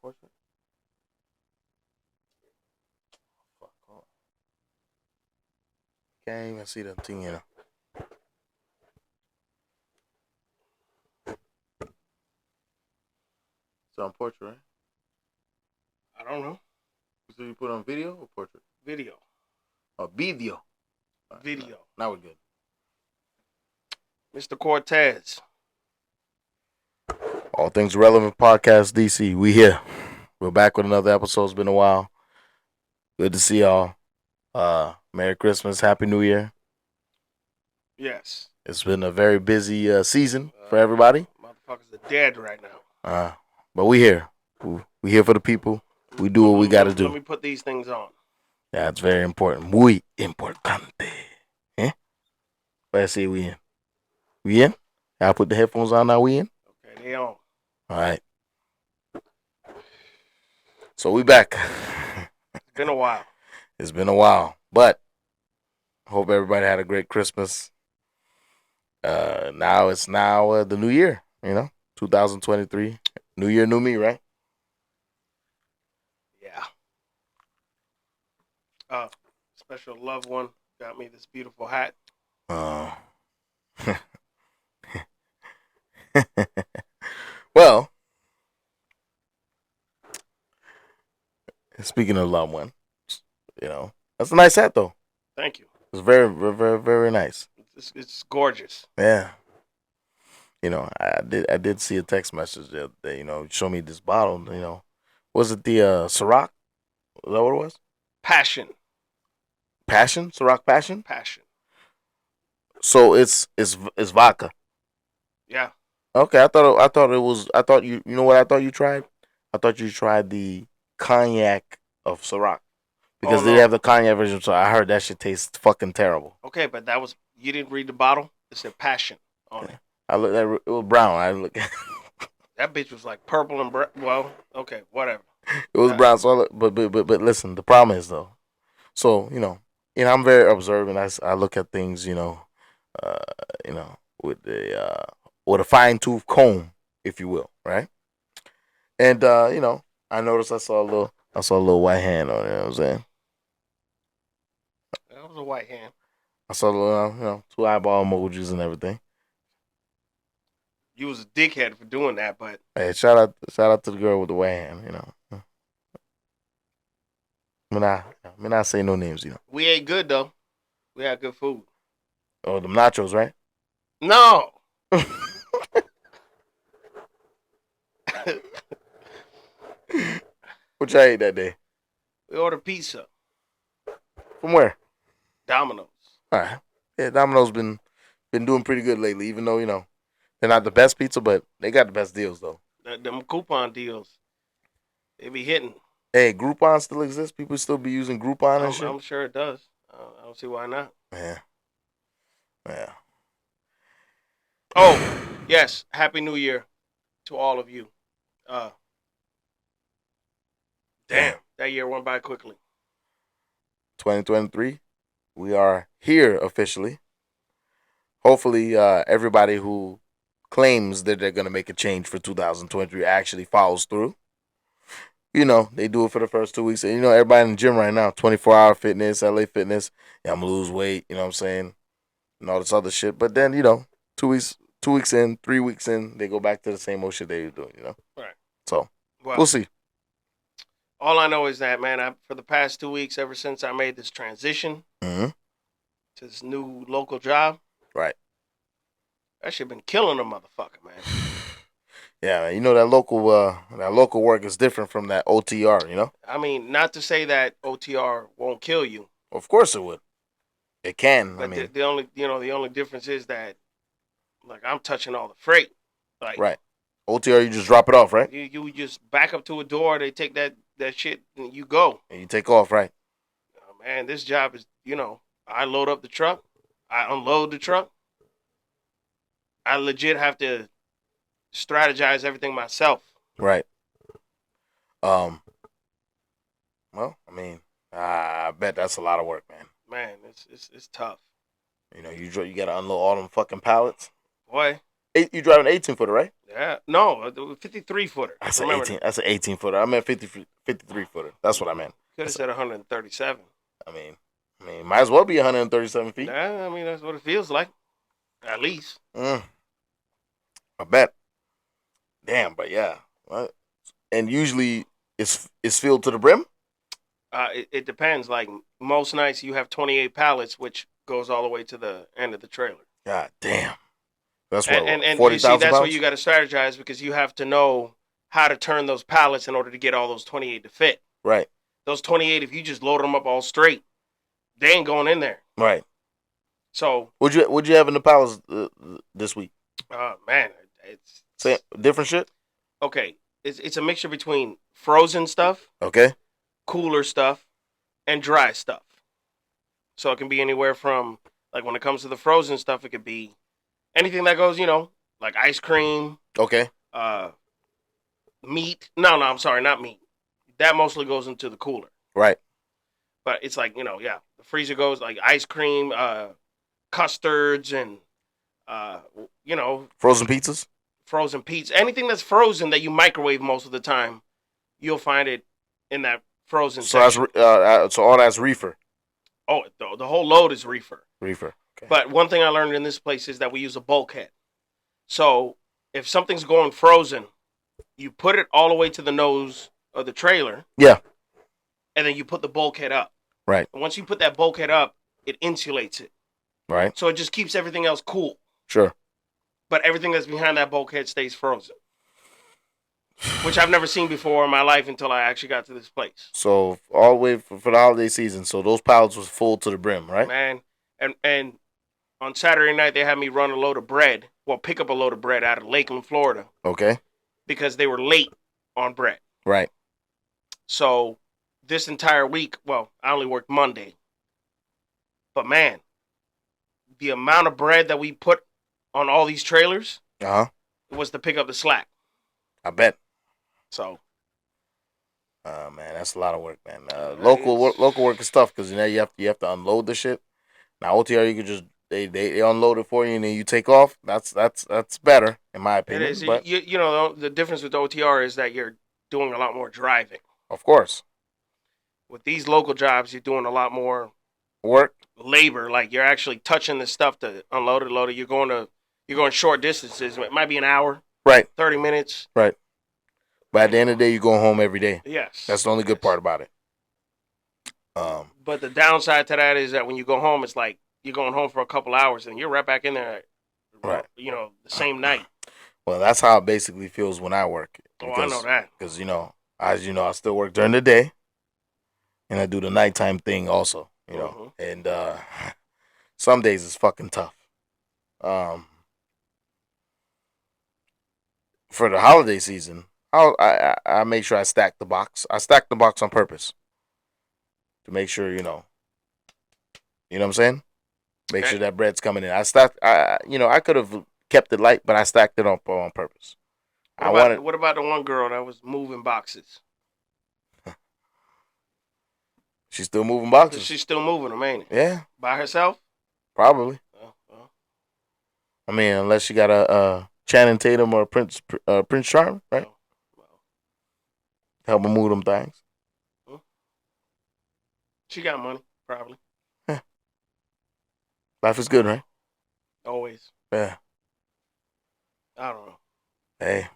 portrait? Fuck. Oh. Can't even see the thing, you know. It's on portrait, right? I don't know. So you put on video or portrait? Video. Or video. Right, Video. now we're good. Mr. Cortez. All Things Relevant Podcast DC. We here. We're back with another episode. It's been a while. Good to see y'all. Merry Christmas. Happy New Year. Yes. It's been a very busy season for everybody. Motherfuckers are dead right now. But we here. We here for the people. We do what we got to do. Let me put these things on. Yeah, it's very important. Muy importante. Eh? Let's see, we in. We in? Y'all put the headphones on now, we in? Okay, they on. All right. So we back. It's been a while. It's been a while. But hope everybody had a great Christmas. Now it's the new year, 2023. New year, new me, right? Yeah. Special loved one got me this beautiful hat. Well, speaking of loved one, that's a nice hat though. Thank you. It's very, very, very nice. It's gorgeous. Yeah. I did see a text message the other day, show me this bottle, was it the Ciroc? Is that what it was? Passion. Passion? Ciroc Passion? Passion. So it's vodka. Yeah. Okay, I thought you know what I thought you tried? I thought you tried the cognac of Ciroc. Because they have the cognac version, so I heard that shit tastes fucking terrible. Okay, but you didn't read the bottle? It said passion on it. I looked at it was brown. I look. That bitch was like purple and well, okay, whatever. It was brown. So but listen, the problem is though. So I'm very observant. I look at things, with a fine tooth comb, if you will, right? And I noticed I saw a little white hand on it. You know what I'm saying? That was a white hand. I saw the little, two eyeball emojis and everything. You was a dickhead for doing that, but hey, shout out to the girl with the white hand. Me not say no names. We ate good though. We had good food. Oh, them nachos, right? No. What y'all ate that day? We ordered pizza. From where? Domino's. All right. Yeah, Domino's been doing pretty good lately, even though, they're not the best pizza, but they got the best deals, though. Them coupon deals, they be hitting. Hey, Groupon still exists? People still be using Groupon and shit? I'm sure it does. I don't see why not. Yeah. Oh, yes. Happy New Year to all of you. Damn, that year went by quickly. 2023, we are here officially. Hopefully, everybody who claims that they're going to make a change for 2023 actually follows through. They do it for the first 2 weeks. And, everybody in the gym right now, 24-hour fitness, LA fitness, yeah, I'm going to lose weight, you know what I'm saying? And all this other shit. But then, 2 weeks in, 3 weeks in, they go back to the same old shit they were doing, Right. So, we'll see. All I know is that, man, for the past 2 weeks, ever since I made this transition to this new local job, right, that shit been killing a motherfucker, man. Yeah, man, that local work is different from that OTR, I mean, not to say that OTR won't kill you. Of course it would. It can. But the only difference is that, like, I'm touching all the freight. Like, right. OTR, you just drop it off, right? You just back up to a door, they take that shit, and you go. And you take off, right? Man, this job is, I load up the truck, I unload the truck. I legit have to strategize everything myself. Right. Well, I mean, I bet that's a lot of work, man. Man, it's tough. You got to unload all them fucking pallets. Boy. You drive an 18-footer, right? Yeah, no, the 53 footer. That's an Remember 18. that. That's an 18-footer. I meant 53-footer. That's what I meant. Could have That's, said 137. I mean, might as well be 137 feet. Yeah, I mean that's what it feels like, at least. Mm, I bet. Damn, but yeah. What? And usually it's filled to the brim. It depends. Like most nights, you have 28 pallets, which goes all the way to the end of the trailer. God damn. That's And forty you see, thousand that's where you pounds. got to strategize because you have to know how to turn those pallets in order to get all those 28 to fit. Right. Those 28, if you just load them up all straight, they ain't going in there. Right. So, Would you have in the palace this week? man, it's Same different shit. okay. It's a mixture between frozen stuff, Okay. cooler stuff, and dry stuff. So it can be anywhere from like when it comes to the frozen stuff, it could be anything that goes, like ice cream, Okay. uh, meat. No, I'm sorry, not meat. That mostly goes into the cooler. Right. But it's like, yeah, the freezer goes like ice cream, custards, and uh, you know, Frozen pizzas. frozen pizza. Anything that's frozen that you microwave most of the time, you'll find it in that frozen So that's section. so all that's reefer. Oh, the whole load is reefer. Reefer. Okay. But one thing I learned in this place is that we use a bulkhead. So if something's going frozen, you put it all the way to the nose of the trailer, Yeah. and then you put the bulkhead up. Right. And once you put that bulkhead up, it insulates it. Right. So it just keeps everything else cool. Sure. But everything that's behind that bulkhead stays frozen, which I've never seen before in my life until I actually got to this place. So all the way for the holiday season, so those pallets was full to the brim, right? Man, and on Saturday night they had me run a load of bread. Well, pick up a load of bread out of Lakeland, Florida, Okay. because they were late on bread. Right. So this entire week, well, I only worked Monday, but man, the amount of bread that we put on all these trailers was to pick up the slack. I bet. So, Man, that's a lot of work, man. Local work is tough because you have to unload the shit. Now OTR, you could just they unload it for you and then you take off. That's better in my it opinion. is. But The difference with OTR is that you're doing a lot more driving. of course, With these local jobs, you're doing a lot more work. labor. Like you're actually touching the stuff to unload it, load it. You're going short distances. It might be an hour, Right. 30 minutes. Right. But at the end of the day, you're going home every day. Yes. That's the only good part about it. But the downside to that is that when you go home, it's like you're going home for a couple hours and you're right back in there. Right. The same night. Well, that's how it basically feels when I work. I know that. Because as you know, I still work during the day, and I do the nighttime thing also. And some days it's fucking tough. For the holiday season, I make sure I stack the box. I stack the box on purpose to make sure you know what I'm saying. Make sure that bread's coming in. I could have kept it light, but I stacked it up on purpose. What about the one girl that was moving boxes? She's still moving boxes. She's still moving them, ain't it? Yeah. By herself? Probably. I mean, unless she got a Channing Tatum or Prince Charming, right? Help her move them things. She got money, probably. Yeah. Life is good, right? Always. Yeah. I don't know. Hey.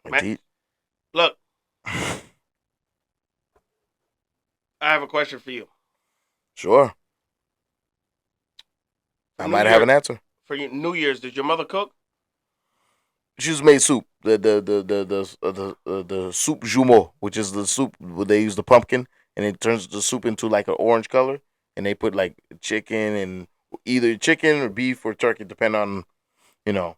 Indeed. Look, I have a question for you. Sure. I might have an answer. For your New Year's, did your mother cook? She just made soup. The soup jumeau, which is the soup where they use the pumpkin and it turns the soup into like an orange color, and they put like chicken and either chicken or beef or turkey, depending on you know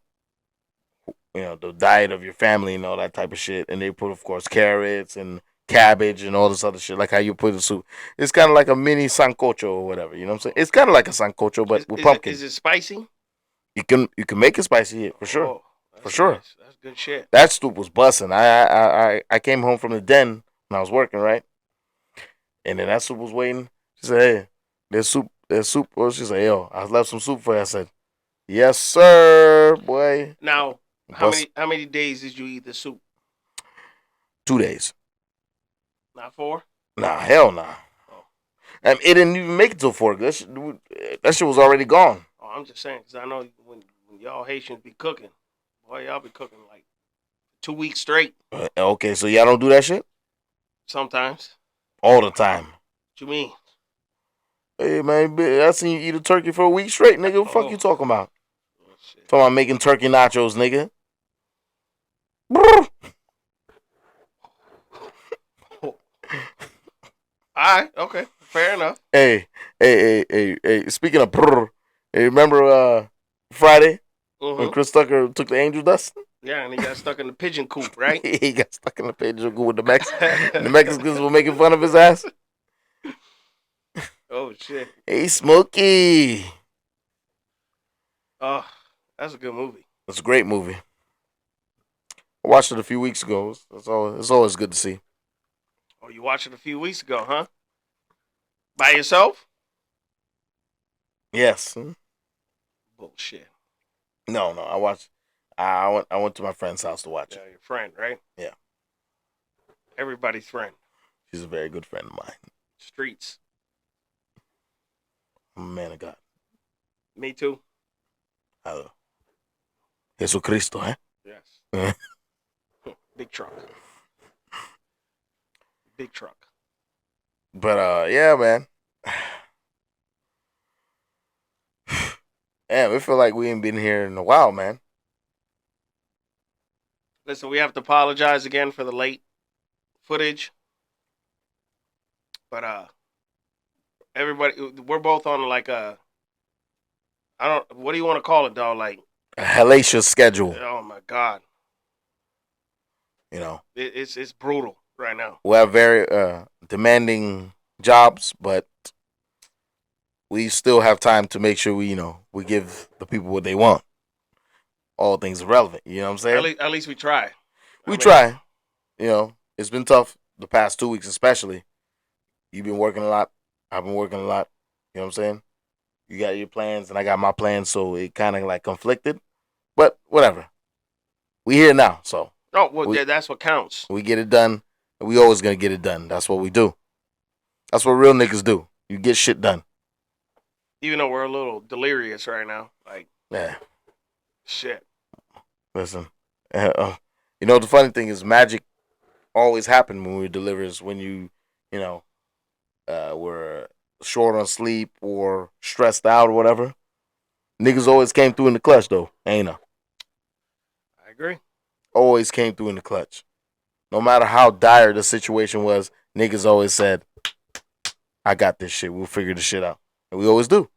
the diet of your family and all that type of shit. And they put, of course, carrots and cabbage and all this other shit, like how you put the soup. It's kind of like a mini sancocho or whatever. You know what I'm saying? It's kind of like a sancocho, but with pumpkin. Is it spicy? You can make it spicy for sure. Oh, for sure. Nice. That's good shit. That soup was busting. I came home from the den when I was working, right? And then that soup was waiting. She said, "Hey, there's soup." Well, she said, "Yo, I left some soup for you." I said, Yes, sir, boy. Now, Bust how many days did you eat the soup? 2 days. Not 4? Nah, hell nah. Oh, It didn't even make it till 4. That shit was already gone. oh I'm just saying, because I know when y'all Haitians be cooking, boy, y'all be cooking like 2 weeks straight Okay, so y'all don't do that shit sometimes. all the time. What you mean? Hey man, I seen you eat a turkey for a week straight, nigga. What the fuck Oh, you talking about? oh shit. Talking about making turkey nachos, nigga. Brr. All right, okay, fair enough. Hey. Speaking of brr, hey, remember Friday when Mm-hmm. Chris Tucker took the angel dust? Yeah, and he got stuck in the pigeon coop, right? He got stuck in the pigeon coop with the and the Mexicans were making fun of his ass. Oh shit. Hey, Smokey. Oh, that's a good movie. It's a great movie. I watched it a few weeks ago. It's always good to see. Oh, you watched it a few weeks ago, huh? By yourself? Yes. Bullshit. No. I went to my friend's house to watch it. Yeah, your friend, right? Yeah. Everybody's friend. She's a very good friend of mine. Streets. I'm a man of God. Me too. Hello. Jesucristo, eh? Yes. Big truck. Big truck. But yeah, man. Damn, we feel like we ain't been here in a while, man. Listen, we have to apologize again for the late footage. But everybody we're both on like a I don't what do you want to call it, dog? Like A hellacious schedule. oh my god. You know. It's brutal right now. We have very demanding jobs, but we still have time to make sure we give the people what they want. All things irrelevant. You know what I'm saying? At least we try. We I mean, try. It's been tough the past 2 weeks, especially. You've been working a lot. I've been working a lot. You know what I'm saying? You got your plans, and I got my plans, so it kind of like conflicted. But whatever. We here now, so oh well, we yeah, that's what counts. we get it done. And we always gonna get it done. That's what we do. That's what real niggas do. You get shit done. Even though we're a little delirious right now, like Yeah. shit. Listen. The funny thing is, magic always happened when we delivers. When you know, were short on sleep or stressed out or whatever. Niggas always came through in the clutch though, ain't I? I agree. Always came through in the clutch. No matter how dire the situation was, niggas always said, I got this shit. We'll figure this shit out. And we always do.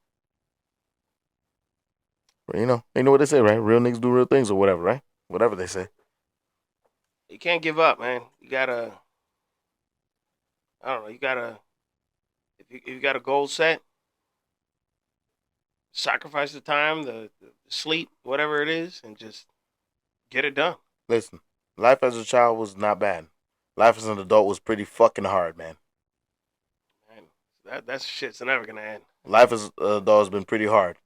But, you know what they say, right? Real niggas do real things or whatever, right? Whatever they say. You can't give up, man. You gotta I don't know, you gotta if you got a goal set, sacrifice the time, the sleep, whatever it is, and just get it done. Listen, life as a child was not bad. Life as an adult was pretty fucking hard, man. Man, that's shit's never gonna end. Life as an adult has been pretty hard.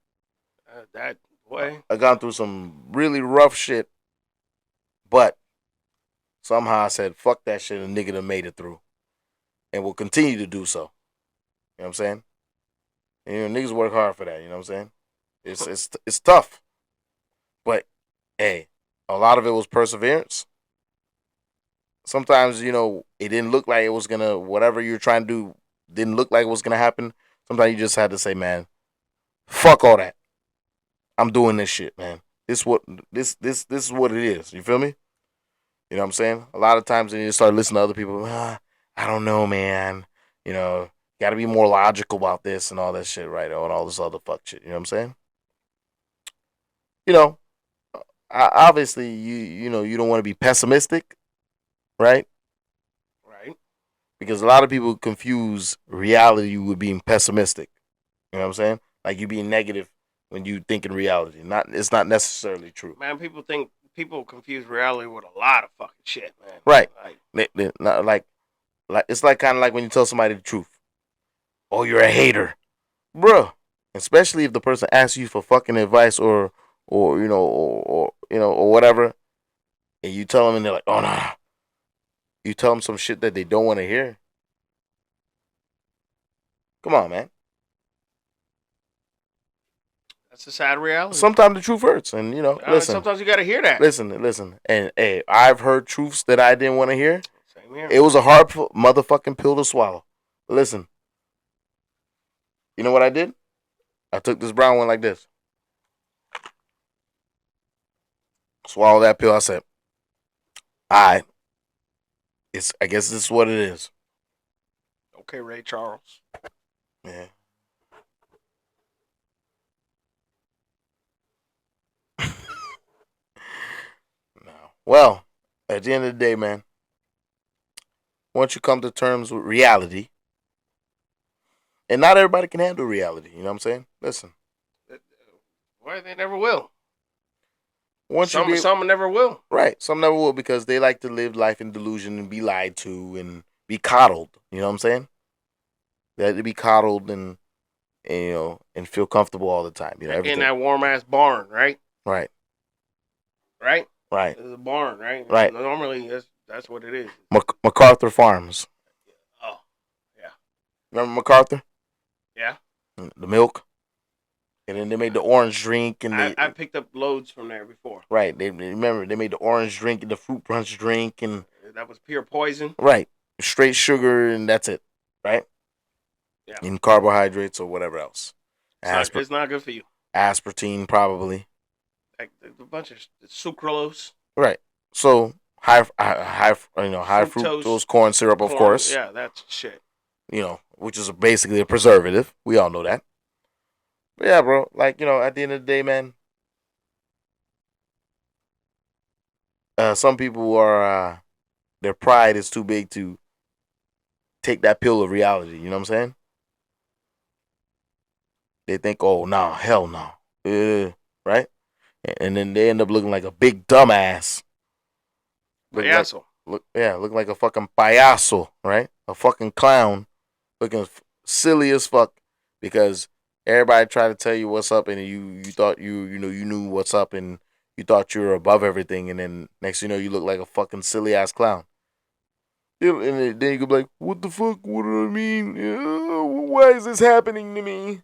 That boy. I gone through some really rough shit, but somehow I said, fuck that shit, and nigga done made it through. And will continue to do so. You know what I'm saying? And, niggas work hard for that, you know what I'm saying? It's tough. But hey, a lot of it was perseverance. Sometimes, it didn't look like it was gonna whatever you're trying to do didn't look like it was gonna happen. Sometimes you just had to say, man, fuck all that. I'm doing this shit, man. This is what it is. You feel me? You know what I'm saying? A lot of times then you start listening to other people, I don't know, man. Gotta be more logical about this and all that shit, right? And all this other fuck shit. You know what I'm saying? You know, obviously you don't want to be pessimistic, right? Right. Because a lot of people confuse reality with being pessimistic. You know what I'm saying? Like you being negative when you think in reality. It's not necessarily true. Man, people confuse reality with a lot of fucking shit, man. Right. Like, Like it's like kind of like when you tell somebody the truth. Oh, you're a hater, bruh. especially if the person asks you for fucking advice or or whatever, and you tell them and they're like, oh no, nah. You tell them some shit that they don't want to hear. Come on, man. That's a sad reality. Sometimes the truth hurts, and listen. Sometimes you gotta hear that. Listen, and hey, I've heard truths that I didn't want to hear. Same here. It was a hard motherfucking pill to swallow. But listen, you know what I did? I took this brown one like this. Swallow that pill. I said, all right, I guess this is what it is. Okay, Ray Charles. Yeah. No. Well, at the end of the day, man, once you come to terms with reality, and not everybody can handle reality, you know what I'm saying? Listen. Why they never will. Some never will. Right. Some never will because they like to live life in delusion and be lied to and be coddled. You know what I'm saying? They like to be coddled and and feel comfortable all the time. In that warm ass barn, right? Right. Right. Right. It's a barn, right? Right. Normally, that's what it is. MacArthur Farms. Oh, yeah. Remember MacArthur? Yeah. The milk. And then they made the orange drink, and I picked up loads from there before. Right, they made the orange drink and the fruit punch drink, and that was pure poison. Right, straight sugar, and that's it. Right. Yeah. And carbohydrates or whatever else. It's not good for you. Aspartame probably. Like a bunch of sucralose. Right. So high fructose corn syrup, of course. Yeah, that's shit. Which is basically a preservative. We all know that. But yeah, bro, like, at the end of the day, man, some people are, their pride is too big to take that pill of reality. You know what I'm saying? They think, oh, no, hell no. Right? And then they end up looking like a big dumbass. Payaso. Looking like a fucking payaso, right? A fucking clown. Looking silly as fuck because everybody tried to tell you what's up, and you thought you knew what's up, and you thought you were above everything, and then next you know you look like a fucking silly ass clown. And then you could be like, "What the fuck? What do I mean? Why is this happening to me?"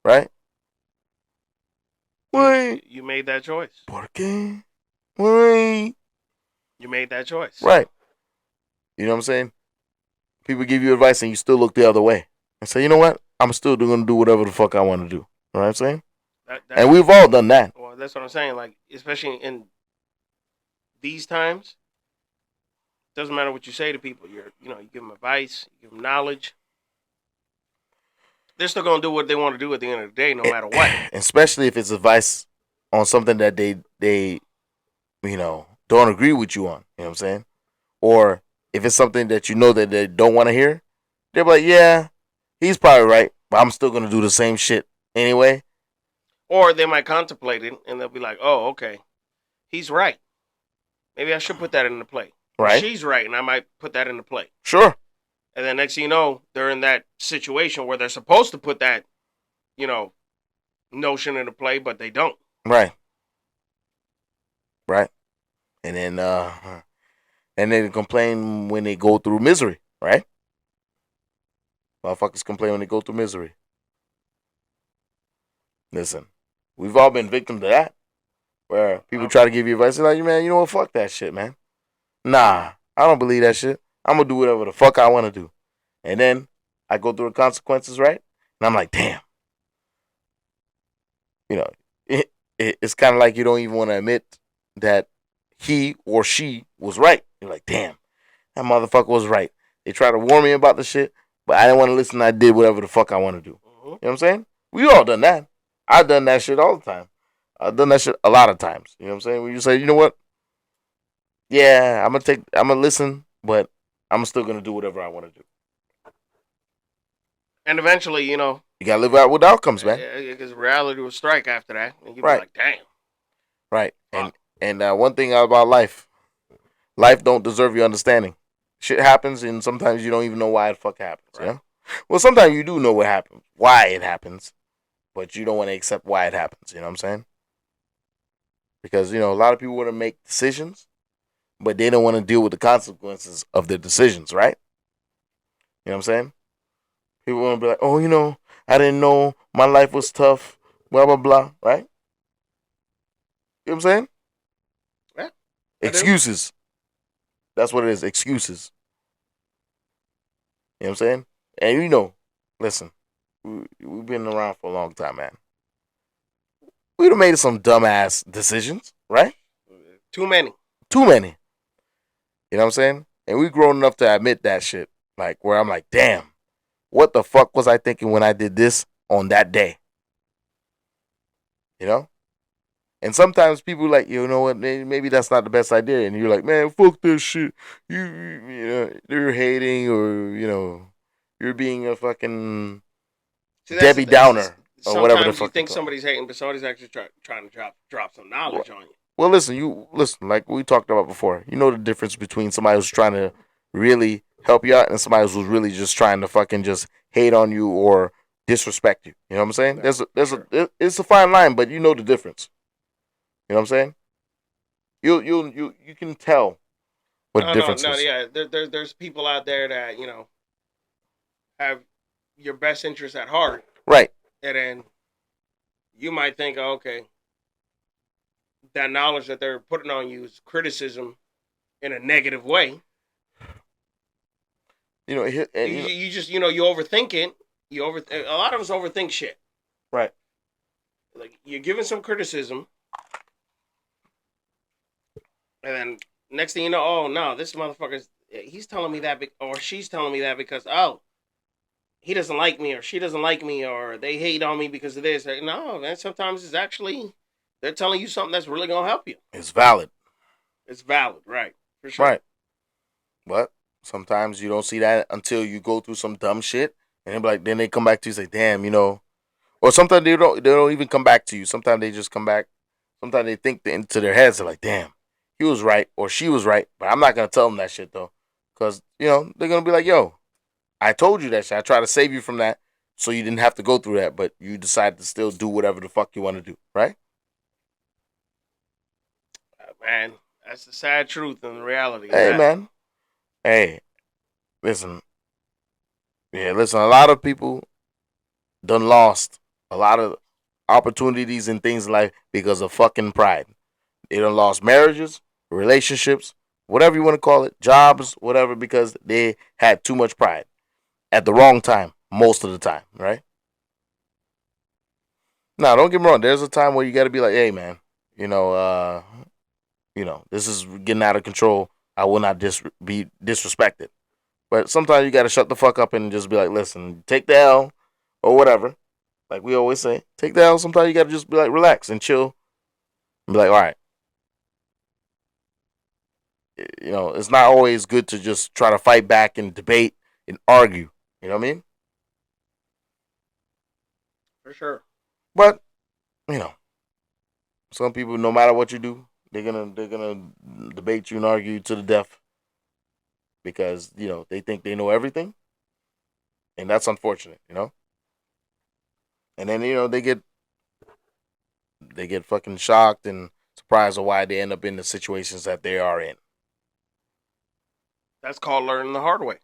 Right? Why? You made that choice. ¿Por qué? Why? You made that choice. Right. You know what I'm saying? People give you advice and you still look the other way and say, you know what? I'm still going to do whatever the fuck I want to do. You know what I'm saying? And we've all done that. Well, that's what I'm saying. Like, especially in these times, doesn't matter what you say to people. You give them advice, you give them knowledge. They're still going to do what they want to do at the end of the day, no matter what. Especially if it's advice on something that they don't agree with you on. You know what I'm saying? Or if it's something that that they don't want to hear, they're like, yeah, he's probably right, but I'm still going to do the same shit anyway. Or they might contemplate it, and they'll be like, oh, okay, he's right. Maybe I should put that into play. Right. Or she's right, and I might put that into play. Sure. And then next thing you know, they're in that situation where they're supposed to put that, notion into play, but they don't. Right. Right. And then they complain when they go through misery, right? Motherfuckers complain when they go through misery. Listen, we've all been victims to that. Where people try to give you advice, they're like, man, you know what? Fuck that shit, man. Nah, I don't believe that shit. I'm going to do whatever the fuck I want to do. And then I go through the consequences, right? And I'm like, damn. It's kind of like you don't even want to admit that he or she was right. You're like, damn, that motherfucker was right. They try to warn me about the shit, but I didn't want to listen. I did whatever the fuck I want to do. You know what I'm saying? We all done that. I've done that shit all the time. I've done that shit a lot of times. You know what I'm saying? When you say, you know what? Yeah, I'm gonna listen, but I'm still gonna do whatever I want to do. And eventually, you gotta live out with outcomes, man. Because reality will strike after that, and you'll be like, damn. Right. And one thing about life don't deserve your understanding. Shit happens, and sometimes you don't even know why the fuck happens. Right. Yeah. Well, sometimes you do know what happens, why it happens, but you don't want to accept why it happens. You know what I'm saying? Because a lot of people want to make decisions, but they don't want to deal with the consequences of their decisions, right? You know what I'm saying? People want to be like, oh, I didn't know my life was tough, blah blah blah, right? You know what I'm saying? Yeah, I do. Excuses. That's what it is. Excuses. You know what I'm saying? And listen, we've been around for a long time, man. We'd have made some dumbass decisions, right? Too many. Too many. You know what I'm saying? And we grown enough to admit that shit. Like where I'm like, damn, what the fuck was I thinking when I did this on that day? You know? And sometimes people like, you know what, maybe that's not the best idea. And you're like, man, fuck this shit. You're hating or, you're being a fucking See, that's the Debbie thing. Downer or whatever the Sometimes you fuck they think call it. somebody's hating, but somebody's actually trying to drop some Well, knowledge on you. well, listen, like we talked about before. You know the difference between somebody who's trying to really help you out and somebody who's really just trying to fucking just hate on you or disrespect you. You know what I'm saying? Yeah, There's sure. it's a fine line, but you know the difference. You know what I'm saying? You can tell what the No, no, difference no. is. Yeah, there's people out there that have your best interest at heart, Right. and then you might think, oh, okay, that knowledge that they're putting on you is criticism in a negative way. You just you overthink it. A lot of us overthink shit. Right. Like you're giving some criticism, and then next thing you know, oh no, this motherfucker's he's telling me that, or she's telling me that because he doesn't like me, or she doesn't like me, or they hate on me because of this. No, man. Sometimes it's actually they're telling you something that's really gonna help you. It's valid. It's valid, right? For sure. Right. But sometimes you don't see that until you go through some dumb shit, and then they come back to you and say, "Damn, Or sometimes they don't even come back to you. Sometimes they just come back. Sometimes they think into their heads they're like, "Damn, he was right or she was right." But I'm not gonna tell them that shit though, because they're gonna be like, "Yo, I told you that shit. I tried to save you from that, so you didn't have to go through that, but you decided to still do whatever the fuck you want to do, right?" Man, that's the sad truth and the reality of Hey, that. man. Hey, listen. Yeah, listen. A lot of people done lost a lot of opportunities and things in life because of fucking pride. They done lost marriages, relationships, whatever you want to call it, jobs, whatever, because they had too much pride at the wrong time, most of the time, right? Now, don't get me wrong. There's a time where you got to be like, hey, man, you know, uh, this is getting out of control. I will not be disrespected. But sometimes you got to shut the fuck up and just be like, listen, take the L or whatever. Like we always say, take the L. Sometimes you got to just be like, relax and chill and be like, all right, it's not always good to just try to fight back and debate and argue. You know what I mean? For sure. But you know, some people, no matter what you do, they're gonna debate you and argue you to the death because they think they know everything, and that's unfortunate. And then they get fucking shocked and surprised of why they end up in the situations that they are in. That's called learning the hard way.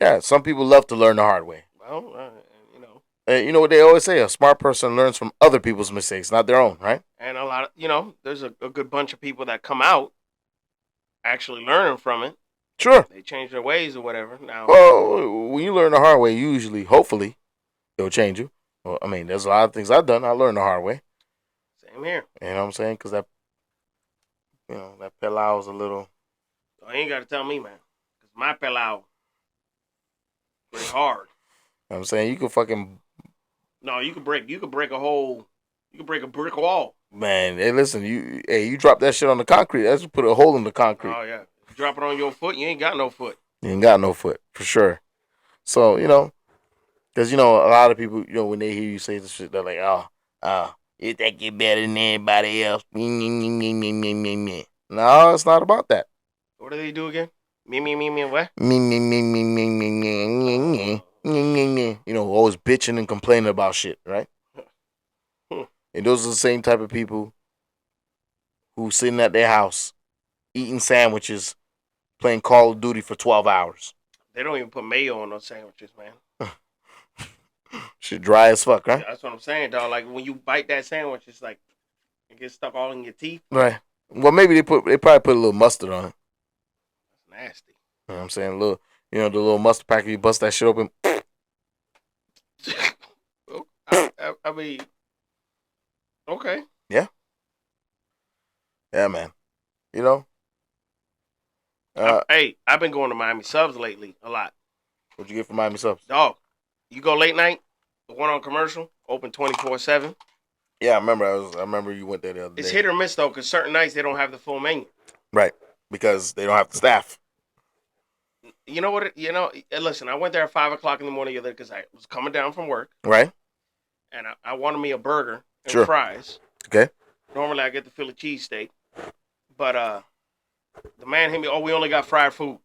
Yeah, some people love to learn the hard way. Well, you know, You know what they always say: a smart person learns from other people's mistakes, not their own. Right? and a lot of there's a good bunch of people that come out actually learning from it. Sure. They change their ways or whatever. Now, Well, when you learn the hard way, usually, hopefully, it'll change you. Well, I mean, there's a lot of things I've done. I learned the hard way. same here. You know what I'm saying? Because that Pelau was a little. So you ain't got to tell me, man, because my pelao pretty hard. You know what I'm saying? You can fucking. No, you could break a brick wall. Man, hey, listen, you drop that shit on the concrete. That's put a hole in the concrete. Oh yeah, drop it on your foot, you ain't got no foot. You ain't got no foot, for sure. So, because, a lot of people, when they hear you say this shit, they're like, you think you're better than anybody else. No, it's not about that. What do they do again? Me, what? Me, me, me, me, me, me, me, me, me. always bitching and complaining about shit, right? And those are the same type of people who sitting at their house eating sandwiches, playing Call of Duty for 12 hours. They don't even put mayo on those sandwiches, man. Shit dry as fuck, right? That's what I'm saying, dog. Like when you bite that sandwich, it's like it gets stuck all in your teeth. Right. Well, maybe they probably put a little mustard on it. That's nasty. You know what I'm saying? A little, the little mustard packet, you bust that shit open. I mean, okay. Yeah. Yeah, man. You know? Hey, I've been going to Miami Subs lately a lot. What'd you get from Miami Subs? Dog, you go late night, the one on commercial, open 24/7. Yeah, I remember. I remember you went there the other day. It's hit or miss though, because certain nights they don't have the full menu. Right, because they don't have the staff. You know what? Listen, I went there at 5:00 in the morning the other because I was coming down from work. Right. And I wanted me a burger and Sure. fries. Okay. Normally I get the Philly cheesesteak, but the man hit me. Oh, we only got fried food.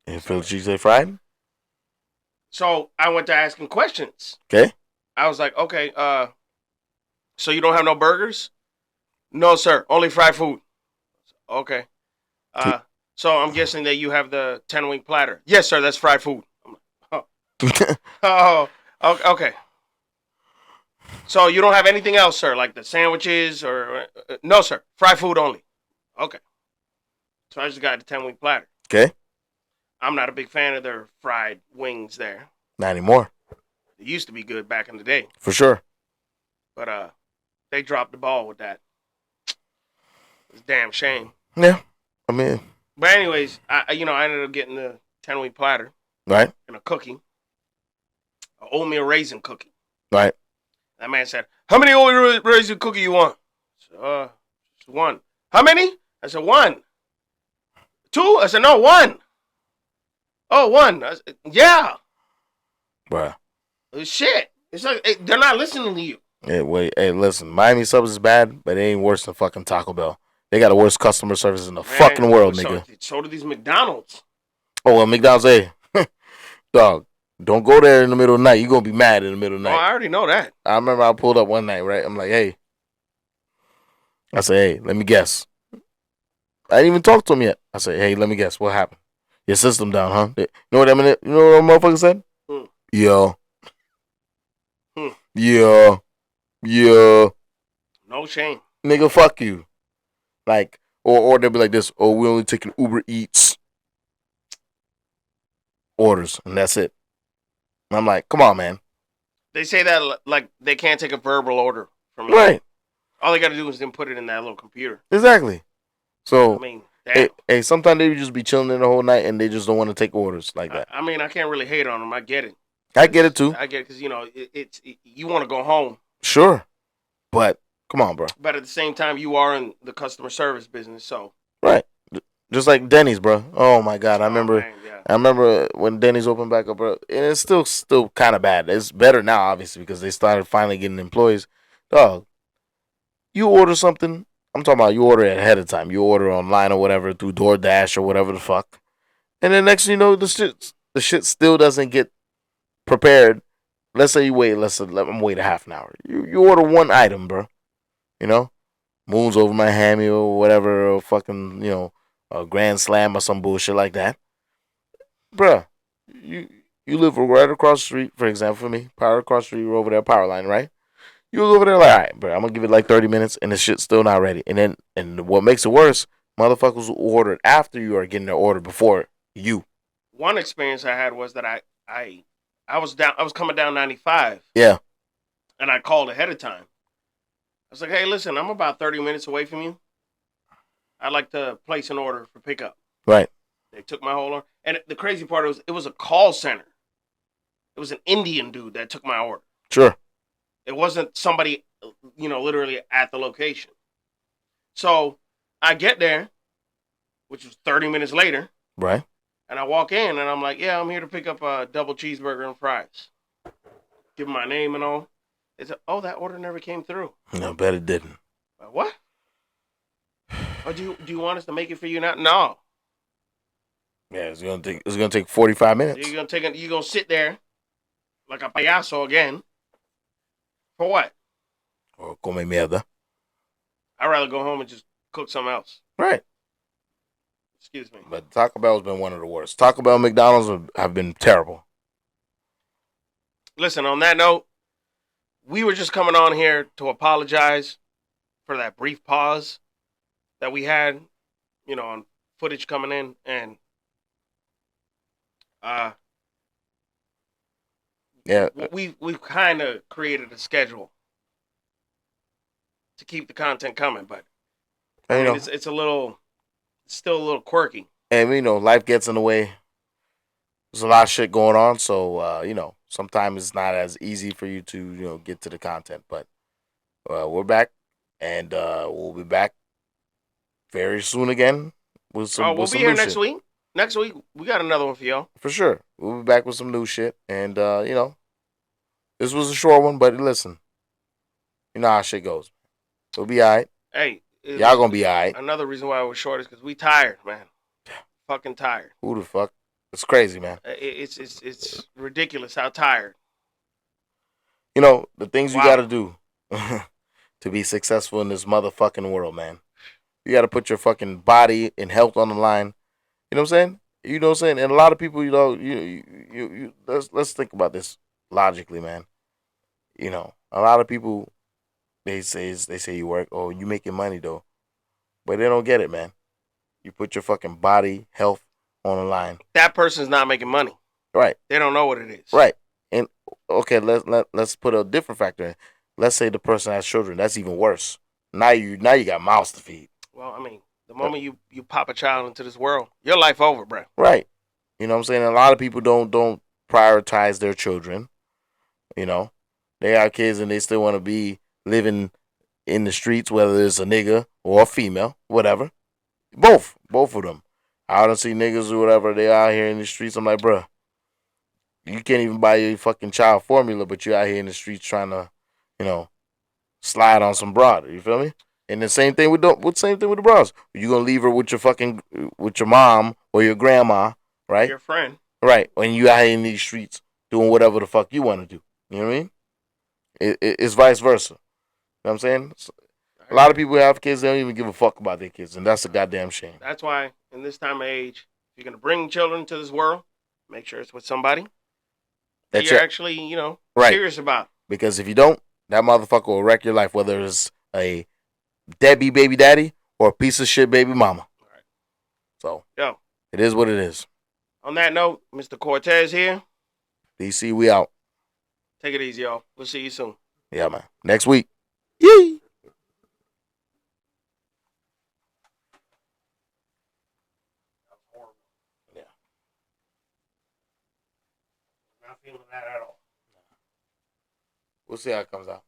And Philly cheesesteak fried. So I went to asking questions. Okay. I was like, okay, so you don't have no burgers? No, sir. Only fried food. Okay. So I'm guessing that you have the 10-wing platter. Yes, sir. That's fried food. I'm like, oh, okay. So you don't have anything else, sir, like the sandwiches or no, sir. Fried food only. Okay. So I just got the 10-wing platter. Okay. I'm not a big fan of their fried wings there. Not anymore. It used to be good back in the day. For sure. But they dropped the ball with that. It's a damn shame. Yeah. I mean. But anyways, I ended up getting the 10-wing platter. Right. And a cookie. An oatmeal raisin cookie. Right. That man said, how many oatmeal raisin cookie you want? I said, one. How many? I said, one. Two? I said, no, one. Oh, one. I said, yeah. Bruh. Shit. It's like they're not listening to you. Hey, wait. Hey, listen. Miami Subs is bad, but it ain't worse than fucking Taco Bell. They got the worst customer service in the fucking world, nigga. So do these McDonald's. Oh, well, McDonald's, hey. Dog, don't go there in the middle of the night. You're going to be mad in the middle of the night. Oh, I already know that. I remember I pulled up one night, right? I'm like, hey. I said, hey, let me guess. I didn't even talk to him yet. I said, hey, let me guess. What happened? Your system down, huh? You know what I mean? You know what motherfucker said? Yeah. Yeah. Yeah. No shame. Nigga, fuck you. Like, or they'll be like this, oh, we only taking Uber Eats orders, and that's it. And I'm like, come on, man. They say that like they can't take a verbal order from you. Right. All they got to do is then put it in that little computer. Exactly. So, I mean, damn. Hey, sometimes they just be chilling in the whole night, and they just don't want to take orders like that. I mean, I can't really hate on them. I get it. I get it, too. I get it because, you want to go home. Sure. But, come on, bro. But at the same time, you are in the customer service business, so. Right. Just like Denny's, bro. Oh, my God. I remember when Denny's opened back up, bro. And it's still kind of bad. It's better now, obviously, because they started finally getting employees. Dog, you order something. I'm talking about you order it ahead of time. You order online or whatever through DoorDash or whatever the fuck. And then next thing you know, the shit still doesn't get prepared. Let's say you wait. Let them wait a half an hour. You order one item, bro. You know, moons over my hammy or whatever, or fucking a grand slam or some bullshit like that, bruh. You live right across the street, for example, for me, power across the street, you're over there, power line, right? You was over there like, all right, bro, I'm gonna give it like 30 minutes, and the shit's still not ready. And what makes it worse, motherfuckers who ordered after you are getting their order before you. One experience I had was that I was coming down 95. Yeah. And I called ahead of time. I was like, hey, listen, I'm about 30 minutes away from you. I'd like to place an order for pickup. Right. They took my whole order. And the crazy part was it was a call center. It was an Indian dude that took my order. Sure. It wasn't somebody, literally at the location. So I get there, which was 30 minutes later. Right. And I walk in and I'm like, yeah, I'm here to pick up a double cheeseburger and fries. Give them my name and all. They said, oh, that order never came through. No, bet it didn't. What? Oh, do you want us to make it for you now? No. Yeah, it's gonna take 45 So minutes. you're gonna sit there like a payaso again for what? Or come mierda. I'd rather go home and just cook something else. Right. Excuse me. But Taco Bell's been one of the worst. Taco Bell and McDonald's have been terrible. Listen, on that note, we were just coming on here to apologize for that brief pause that we had, on footage coming in, and uh, Yeah. we've kind of created a schedule to keep the content coming, but I And, mean, it's still a little quirky. and life gets in the way. There's a lot of shit going on, so sometimes it's not as easy for you to get to the content. But we're back, and we'll be back very soon again with Oh, some we'll with be some here new next shit week. Next week we got another one for y'all. for sure. We'll be back with some new shit, and this was a short one, but listen, you know how shit goes. We'll be alright. Hey, Y'all gonna be alright. another reason why we're short is because we tired, man. Fucking tired. Who the fuck? It's crazy, man. It's ridiculous how tired. The things you Wow. gotta do to be successful in this motherfucking world, man. You gotta put your fucking body and health on the line. You know what I'm saying? You know what I'm saying? And a lot of people, let's think about this logically, man. A lot of people they say you work, oh, you making money though, but they don't get it, man. You put your fucking body health on the line. That person's not making money. Right. They don't know what it is. Right. And okay, let's put a different factor in. Let's say the person has children. That's even worse. Now you got mouths to feed. Well, I mean, the moment you pop a child into this world, your life over, bro. Right. You know what I'm saying? A lot of people don't prioritize their children. You know, they have kids and they still want to be living in the streets, whether it's a nigga or a female, whatever. Both of them. I don't see niggas or whatever. They out here in the streets. I'm like, bruh, you can't even buy your fucking child formula, but you out here in the streets trying to, you know, slide on some broad. You feel me? And the same thing with the bras. You gonna leave her with your mom or your grandma, right? Your friend. Right. When you out here in these streets doing whatever the fuck you want to do. You know what I mean? It's vice versa. You know what I'm saying? A lot of people have kids, they don't even give a fuck about their kids, and that's a goddamn shame. That's why, in this time of age, if you're gonna bring children to this world, make sure it's with somebody that you're actually, right. serious about. Because if you don't, that motherfucker will wreck your life, whether it's a deadbeat baby daddy or a piece of shit baby mama. Right. So, it is what it is. On that note, Mr. Cortez here. DC, we out. Take it easy, y'all. We'll see you soon. Yeah, man. Next week. Yee! Yeah. Not feeling that at all. We'll see how it comes out.